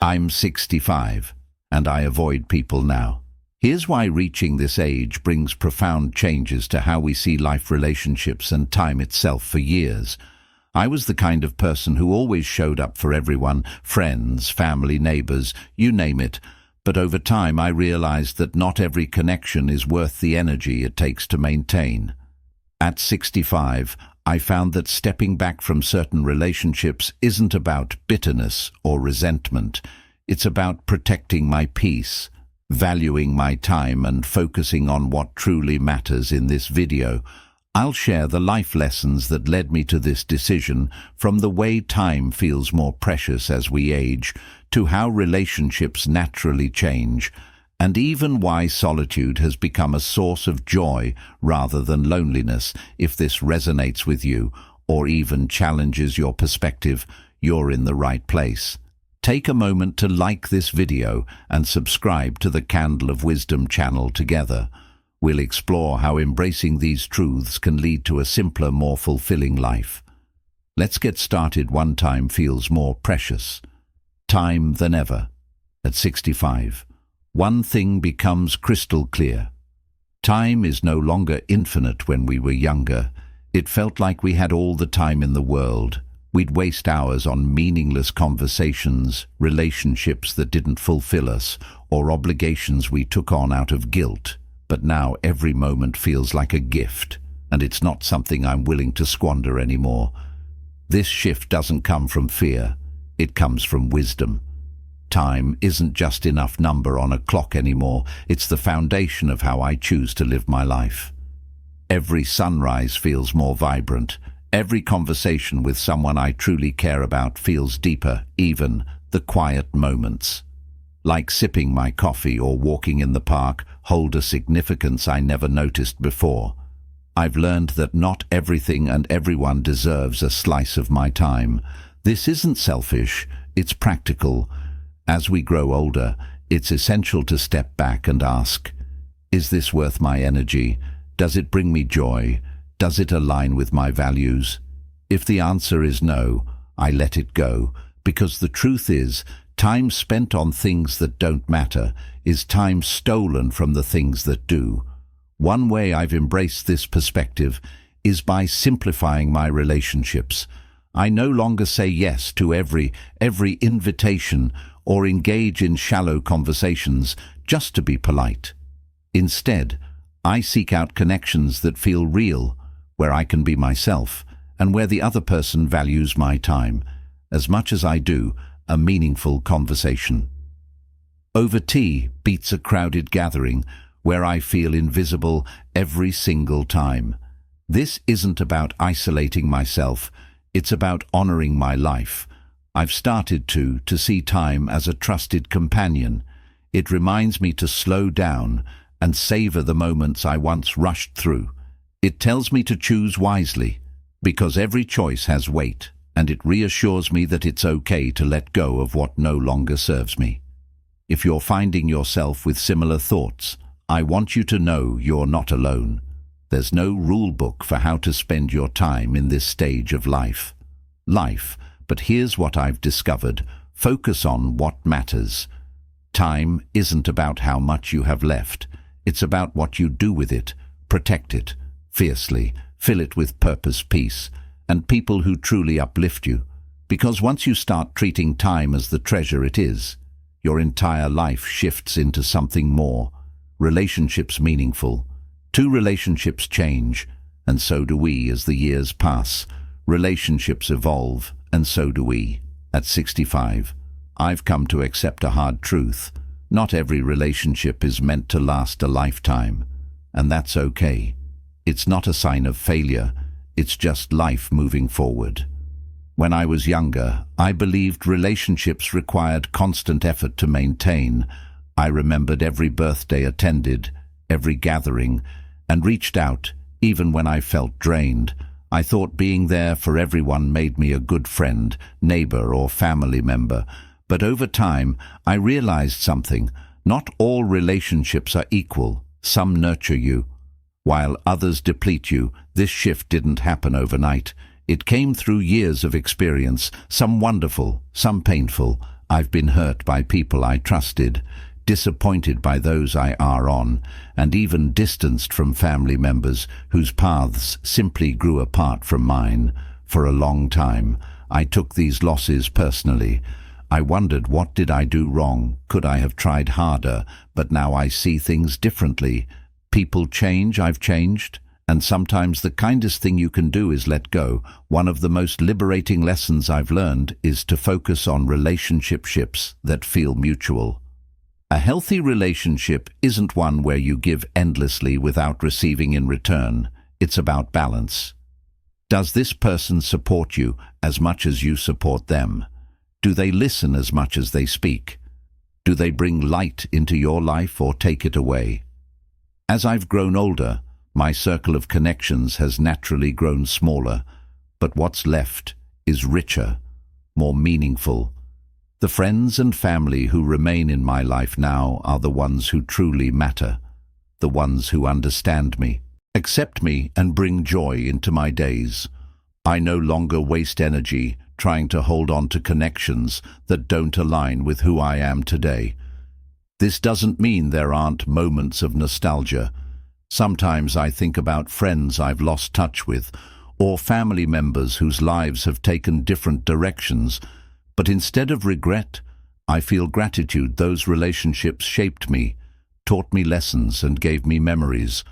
I'm 65, and I avoid people now. Here's why reaching this age brings profound changes to how we see life, relationships, and time itself. For years, I was the kind of person who always showed up for everyone, friends, family, neighbors, you name it. But over time, I realized that not every connection is worth the energy it takes to maintain. At 65, I found that stepping back from certain relationships isn't about bitterness or resentment. It's about protecting my peace, valuing my time, and focusing on what truly matters. In this video, I'll share the life lessons that led me to this decision, from the way time feels more precious as we age, to how relationships naturally change, and even why solitude has become a source of joy rather than loneliness. If this resonates with you, or even challenges your perspective, you're in the right place. Take a moment to like this video and subscribe to the Candle of Wisdom channel. Together, we'll explore how embracing these truths can lead to a simpler, more fulfilling life. Let's get started. One time feels more precious time than ever. At 65, one thing becomes crystal clear. Time is no longer infinite. When we were younger, it felt like we had all the time in the world. We'd waste hours on meaningless conversations, relationships that didn't fulfill us, or obligations we took on out of guilt. But now every moment feels like a gift, and it's not something I'm willing to squander anymore. This shift doesn't come from fear, it comes from wisdom. Time isn't just enough number on a clock anymore, it's the foundation of how I choose to live my life. Every sunrise feels more vibrant. Every conversation with someone I truly care about feels deeper. Even the quiet moments, like sipping my coffee or walking in the park, hold a significance I never noticed before. I've learned that not everything and everyone deserves a slice of my time. This isn't selfish, it's practical. As we grow older, it's essential to step back and ask, is this worth my energy? Does it bring me joy? Does it align with my values? If the answer is no, I let it go, because the truth is, time spent on things that don't matter is time stolen from the things that do. One way I've embraced this perspective is by simplifying my relationships. I no longer say yes to every invitation or engage in shallow conversations just to be polite. Instead, I seek out connections that feel real, where I can be myself, and where the other person values my time as much as I do a meaningful conversation. Over tea beats a crowded gathering where I feel invisible every single time. This isn't about isolating myself, it's about honoring my life. I've started to see time as a trusted companion. It reminds me to slow down and savor the moments I once rushed through. It tells me to choose wisely, because every choice has weight, and it reassures me that it's okay to let go of what no longer serves me. If you're finding yourself with similar thoughts, I want you to know you're not alone. There's no rule book for how to spend your time in this stage of life. But here's what I've discovered. Focus on what matters. Time isn't about how much you have left. It's about what you do with it. Protect it fiercely, fill it with purpose, peace, and people who truly uplift you. Because once you start treating time as the treasure it is, your entire life shifts into something more. Relationships meaningful. Two relationships change, and so do we as the years pass. Relationships evolve, and so do we. At 65, I've come to accept a hard truth. Not every relationship is meant to last a lifetime, and that's okay. It's not a sign of failure, it's just life moving forward. When I was younger, I believed relationships required constant effort to maintain. I remembered every birthday attended, every gathering, and reached out, even when I felt drained. I thought being there for everyone made me a good friend, neighbor, or family member. But over time, I realized something. Not all relationships are equal. Some nurture you, while others deplete you. This shift didn't happen overnight. It came through years of experience, some wonderful, some painful. I've been hurt by people I trusted, disappointed by those I are on, and even distanced from family members whose paths simply grew apart from mine. For a long time, I took these losses personally. I wondered, what did I do wrong? Could I have tried harder? But now I see things differently. People change, I've changed. And sometimes the kindest thing you can do is let go. One of the most liberating lessons I've learned is to focus on relationships that feel mutual. A healthy relationship isn't one where you give endlessly without receiving in return. It's about balance. Does this person support you as much as you support them? Do they listen as much as they speak? Do they bring light into your life or take it away? As I've grown older, my circle of connections has naturally grown smaller, but what's left is richer, more meaningful. The friends and family who remain in my life now are the ones who truly matter, the ones who understand me, accept me, and bring joy into my days. I no longer waste energy trying to hold on to connections that don't align with who I am today. This doesn't mean there aren't moments of nostalgia. Sometimes I think about friends I've lost touch with, or family members whose lives have taken different directions, but instead of regret, I feel gratitude. Those relationships shaped me, taught me lessons, and gave me memories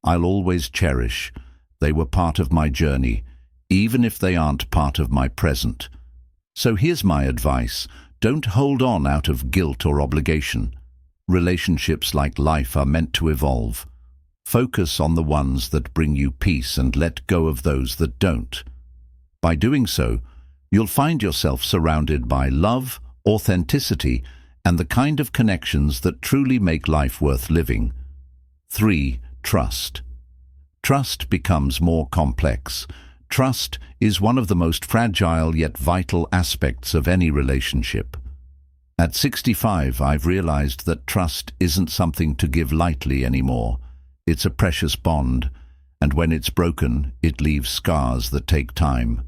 I'll always cherish. They were part of my journey, even if they aren't part of my present. So here's my advice: don't hold on out of guilt or obligation. Relationships, like life, are meant to evolve. Focus on the ones that bring you peace and let go of those that don't. By doing so, you'll find yourself surrounded by love, authenticity, and the kind of connections that truly make life worth living. 3. Trust. Trust becomes more complex. Trust is one of the most fragile yet vital aspects of any relationship. At 65, I've realized that trust isn't something to give lightly anymore. It's a precious bond, and when it's broken, it leaves scars that take time.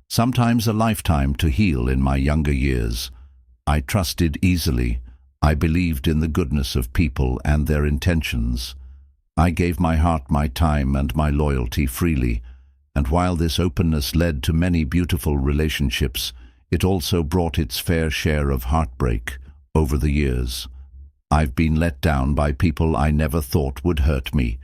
Sometimes a lifetime to heal. In my younger years, I trusted easily. I believed in the goodness of people and their intentions. I gave my heart, my time, and my loyalty freely, and while this openness led to many beautiful relationships, it also brought its fair share of heartbreak. Over the years, I've been let down by people I never thought would hurt me.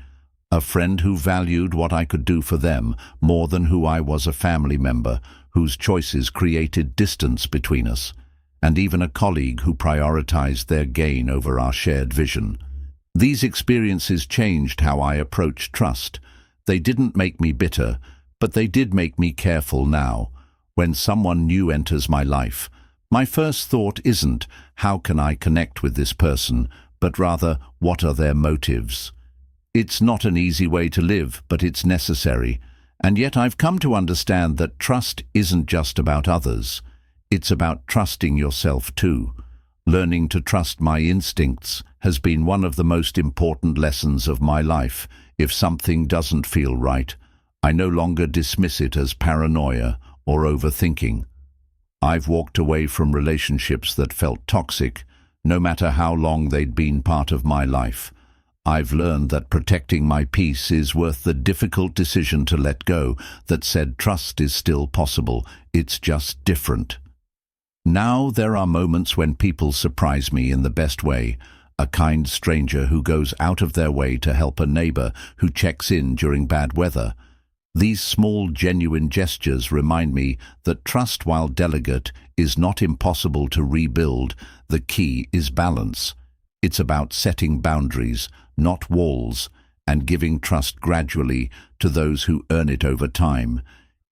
A friend who valued what I could do for them more than who I was, a family member whose choices created distance between us, and even a colleague who prioritized their gain over our shared vision. These experiences changed how I approach trust. They didn't make me bitter, but they did make me careful now. When someone new enters my life, my first thought isn't, how can I connect with this person, but rather, what are their motives? It's not an easy way to live, but it's necessary. And yet I've come to understand that trust isn't just about others. It's about trusting yourself too. Learning to trust my instincts has been one of the most important lessons of my life. If something doesn't feel right, I no longer dismiss it as paranoia or overthinking. I've walked away from relationships that felt toxic, no matter how long they'd been part of my life. I've learned that protecting my peace is worth the difficult decision to let go. That said, trust is still possible. It's just different. Now there are moments when people surprise me in the best way. A kind stranger who goes out of their way to help a neighbor who checks in during bad weather. These small, genuine gestures remind me that trust, while delicate, is not impossible to rebuild. The key is balance. It's about setting boundaries, not walls, and giving trust gradually to those who earn it over time.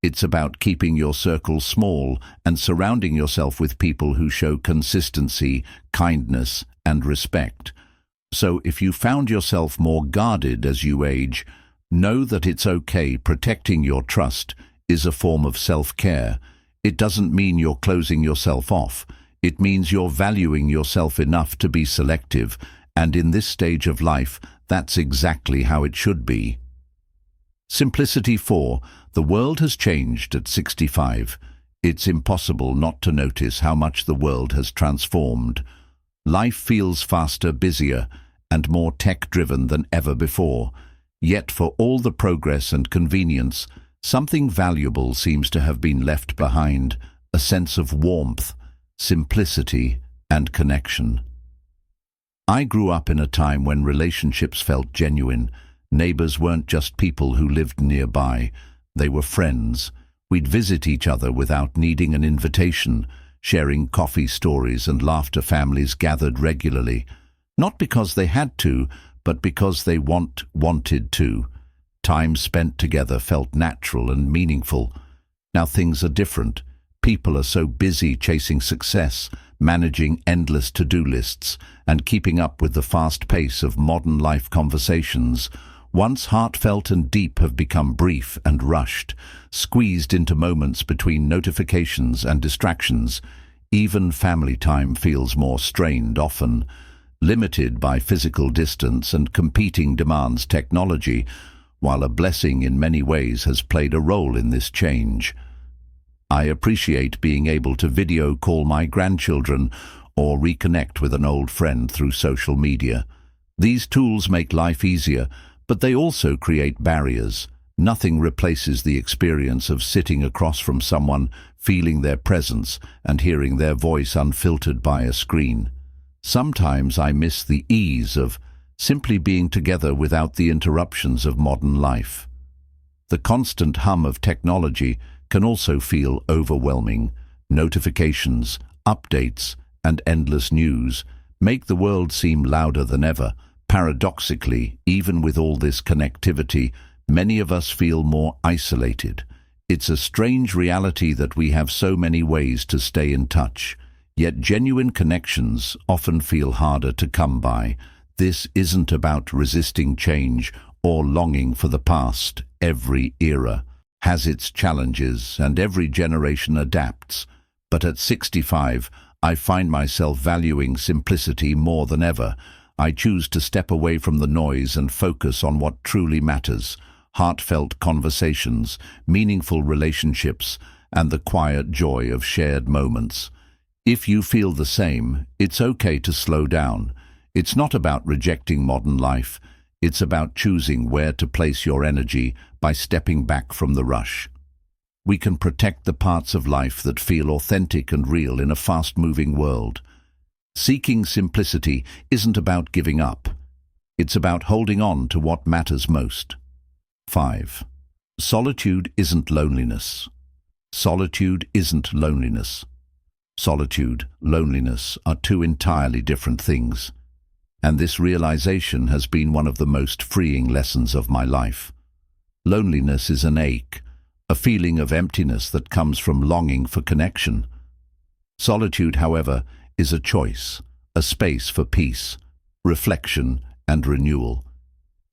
It's about keeping your circle small and surrounding yourself with people who show consistency, kindness, and respect. So if you found yourself more guarded as you age, know that it's okay. Protecting your trust is a form of self-care. It doesn't mean you're closing yourself off. It means you're valuing yourself enough to be selective, and in this stage of life, that's exactly how it should be. Simplicity. 4. The world has changed at 65. It's impossible not to notice how much the world has transformed. Life feels faster, busier, and more tech-driven than ever before. Yet for all the progress and convenience, something valuable seems to have been left behind, a sense of warmth, simplicity, and connection. I grew up in a time when relationships felt genuine. Neighbors weren't just people who lived nearby, they were friends. We'd visit each other without needing an invitation, sharing coffee stories and laughter. Families gathered regularly, not because they had to, but because they wanted to. Time spent together felt natural and meaningful. Now things are different. People are so busy chasing success, managing endless to-do lists, and keeping up with the fast pace of modern life. Conversations, once heartfelt and deep, have become brief and rushed, squeezed into moments between notifications and distractions. Even family time feels more strained, often limited by physical distance and competing demands. Technology, while a blessing in many ways, has played a role in this change. I appreciate being able to video call my grandchildren or reconnect with an old friend through social media. These tools make life easier, but they also create barriers. Nothing replaces the experience of sitting across from someone, feeling their presence, and hearing their voice unfiltered by a screen. Sometimes I miss the ease of simply being together without the interruptions of modern life. The constant hum of technology can also feel overwhelming. Notifications, updates, and endless news make the world seem louder than ever. Paradoxically, even with all this connectivity, many of us feel more isolated. It's a strange reality that we have so many ways to stay in touch, yet genuine connections often feel harder to come by. This isn't about resisting change or longing for the past. Every era has its challenges and every generation adapts. But at 65, I find myself valuing simplicity more than ever. I choose to step away from the noise and focus on what truly matters: heartfelt conversations, meaningful relationships, and the quiet joy of shared moments. If you feel the same, it's okay to slow down. It's not about rejecting modern life. It's about choosing where to place your energy by stepping back from the rush. We can protect the parts of life that feel authentic and real in a fast-moving world. Seeking simplicity isn't about giving up. It's about holding on to what matters most. 5. Solitude isn't loneliness. Solitude isn't loneliness. Solitude, loneliness are two entirely different things. And this realization has been one of the most freeing lessons of my life. Loneliness is an ache, a feeling of emptiness that comes from longing for connection. Solitude, however, is a choice, a space for peace, reflection, and renewal.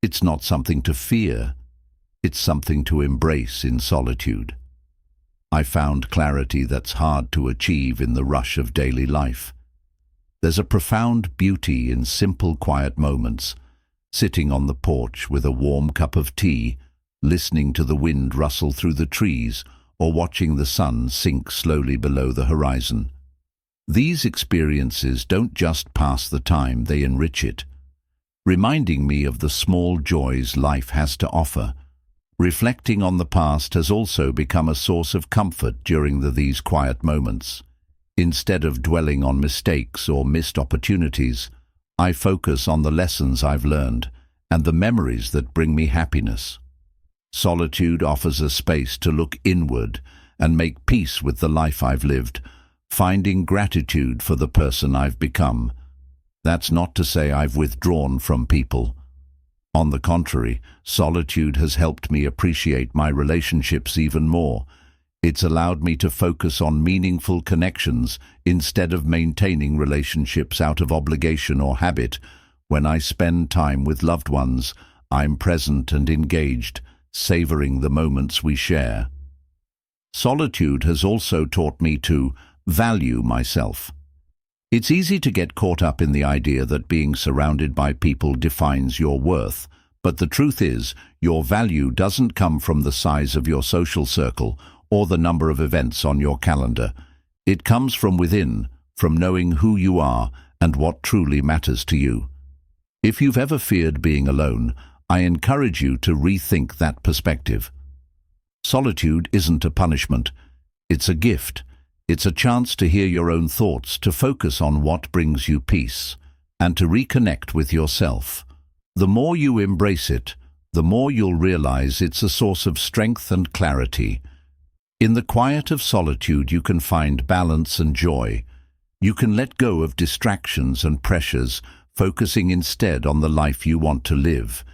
It's not something to fear, it's something to embrace in solitude. I found clarity that's hard to achieve in the rush of daily life. There's a profound beauty in simple, quiet moments, sitting on the porch with a warm cup of tea, listening to the wind rustle through the trees, or watching the sun sink slowly below the horizon. These experiences don't just pass the time, they enrich it, reminding me of the small joys life has to offer. Reflecting on the past has also become a source of comfort during these quiet moments. Instead of dwelling on mistakes or missed opportunities, I focus on the lessons I've learned and the memories that bring me happiness. Solitude offers a space to look inward and make peace with the life I've lived, finding gratitude for the person I've become. That's not to say I've withdrawn from people. On the contrary, solitude has helped me appreciate my relationships even more. It's allowed me to focus on meaningful connections instead of maintaining relationships out of obligation or habit. When I spend time with loved ones, I'm present and engaged, savoring the moments we share. Solitude has also taught me to value myself. It's easy to get caught up in the idea that being surrounded by people defines your worth, but the truth is, your value doesn't come from the size of your social circle or the number of events on your calendar. It comes from within, from knowing who you are and what truly matters to you. If you've ever feared being alone, I encourage you to rethink that perspective. Solitude isn't a punishment. It's a gift. It's a chance to hear your own thoughts, to focus on what brings you peace, and to reconnect with yourself. The more you embrace it, the more you'll realize it's a source of strength and clarity. In the quiet of solitude, you can find balance and joy. You can let go of distractions and pressures, focusing instead on the life you want to live.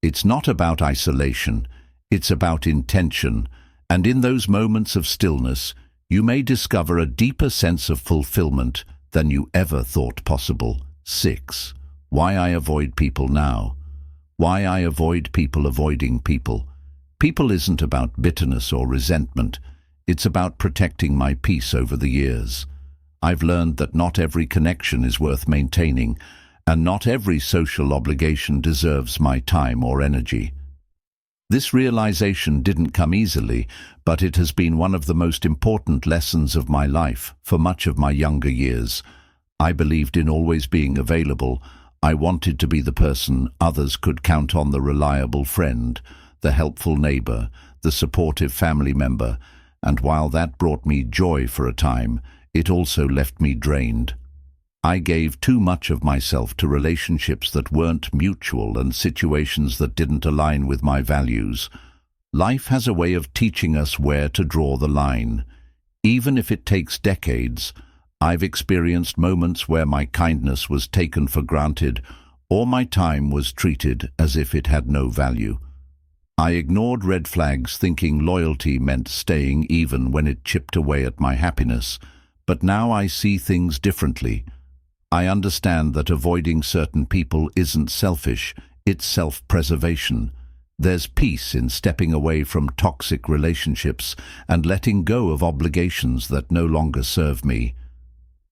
It's not about isolation, it's about intention, and in those moments of stillness, you may discover a deeper sense of fulfillment than you ever thought possible. 6. Why I avoid people now. Why I avoid people avoiding people. People isn't about bitterness or resentment. It's about protecting my peace over the years. I've learned that not every connection is worth maintaining, and not every social obligation deserves my time or energy. This realization didn't come easily, but it has been one of the most important lessons of my life for much of my younger years. I believed in always being available. I wanted to be the person others could count on, the reliable friend, the helpful neighbor, the supportive family member, and while that brought me joy for a time, it also left me drained. I gave too much of myself to relationships that weren't mutual and situations that didn't align with my values. Life has a way of teaching us where to draw the line. Even if it takes decades, I've experienced moments where my kindness was taken for granted or my time was treated as if it had no value. I ignored red flags, thinking loyalty meant staying even when it chipped away at my happiness. But now I see things differently. I understand that avoiding certain people isn't selfish, it's self-preservation. There's peace in stepping away from toxic relationships and letting go of obligations that no longer serve me.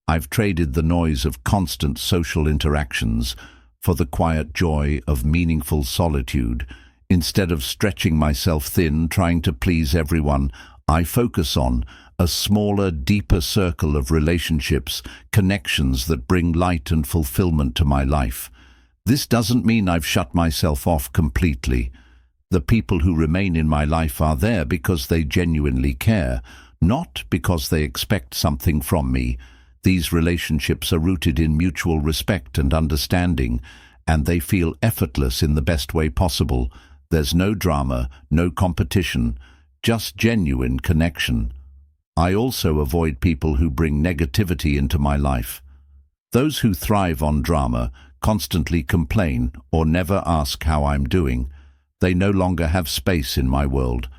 I've traded the noise of constant social interactions for the quiet joy of meaningful solitude. Instead of stretching myself thin, trying to please everyone, I focus on a smaller, deeper circle of relationships, connections that bring light and fulfillment to my life. This doesn't mean I've shut myself off completely. The people who remain in my life are there because they genuinely care, not because they expect something from me. These relationships are rooted in mutual respect and understanding, and they feel effortless in the best way possible. There's no drama, no competition, just genuine connection. I also avoid people who bring negativity into my life. Those who thrive on drama, constantly complain, or never ask how I'm doing. They no longer have space in my world.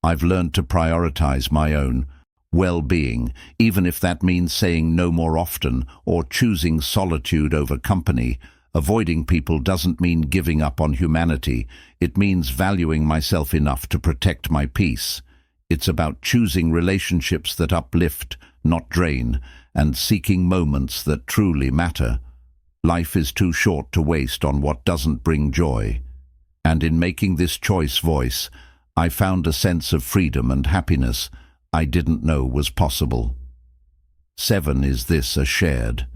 I've learned to prioritize my own well-being, even if that means saying no more often or choosing solitude over company. Avoiding people doesn't mean giving up on humanity. It means valuing myself enough to protect my peace. It's about choosing relationships that uplift, not drain, and seeking moments that truly matter. Life is too short to waste on what doesn't bring joy. And in making this choice I found a sense of freedom and happiness I didn't know was possible. 7. Is this a shared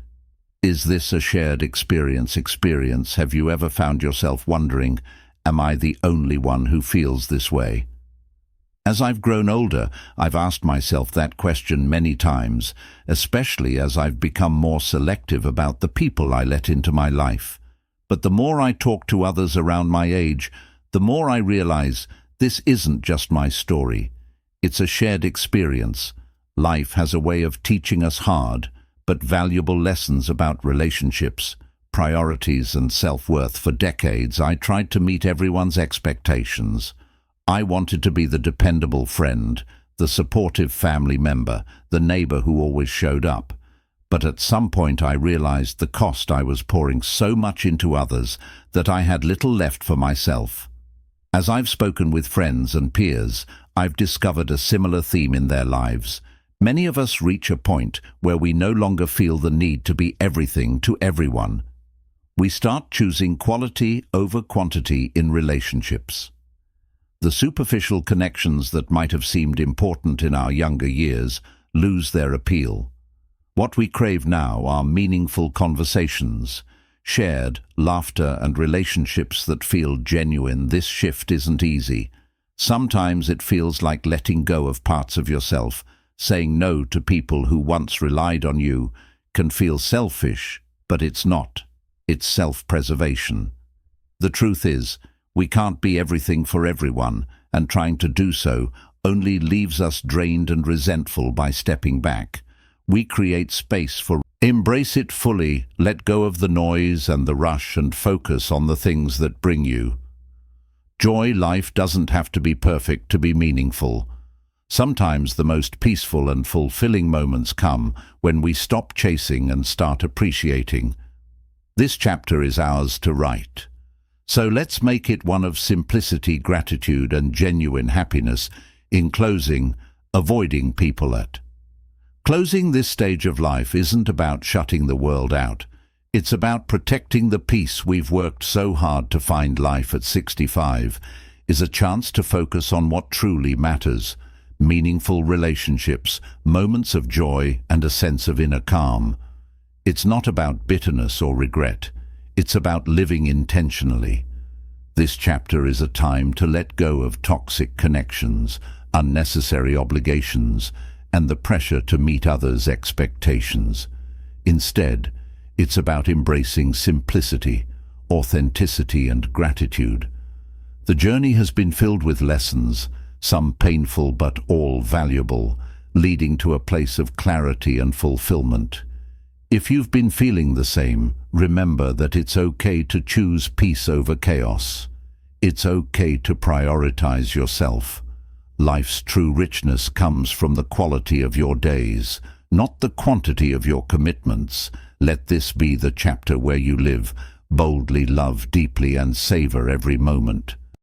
experience? Have you ever found yourself wondering, am I the only one who feels this way? As I've grown older, I've asked myself that question many times, especially as I've become more selective about the people I let into my life. But the more I talk to others around my age, the more I realize this isn't just my story. It's a shared experience. Life has a way of teaching us hard, but valuable lessons about relationships, priorities, and self-worth. For decades, I tried to meet everyone's expectations. I wanted to be the dependable friend, the supportive family member, the neighbor who always showed up. But at some point I realized the cost. I was pouring so much into others that I had little left for myself. As I've spoken with friends and peers, I've discovered a similar theme in their lives. Many of us reach a point where we no longer feel the need to be everything to everyone. We start choosing quality over quantity in relationships. The superficial connections that might have seemed important in our younger years lose their appeal. What we crave now are meaningful conversations, shared laughter and relationships that feel genuine. This shift isn't easy. Sometimes it feels like letting go of parts of yourself. Saying no to people who once relied on you can feel selfish, but it's not. It's self-preservation. The truth is, we can't be everything for everyone, and trying to do so only leaves us drained and resentful. By stepping back, we create space for embrace it fully, let go of the noise and the rush and focus on the things that bring you joy. Life doesn't have to be perfect to be meaningful. Sometimes the most peaceful and fulfilling moments come when we stop chasing and start appreciating. This chapter is ours to write. So let's make it one of simplicity, gratitude, and genuine happiness. In closing, avoiding people at closing. This stage of life isn't about shutting the world out. It's about protecting the peace we've worked so hard to find. Life at 65 is a chance to focus on what truly matters: meaningful relationships, moments of joy, and a sense of inner calm. It's not about bitterness or regret. It's about living intentionally. This chapter is a time to let go of toxic connections, unnecessary obligations, and the pressure to meet others' expectations. Instead, it's about embracing simplicity, authenticity, and gratitude. The journey has been filled with lessons, some painful but all valuable, leading to a place of clarity and fulfillment. If you've been feeling the same, remember that it's okay to choose peace over chaos. It's okay to prioritize yourself. Life's true richness comes from the quality of your days, not the quantity of your commitments. Let this be the chapter where you live boldly, love deeply, and savor every moment.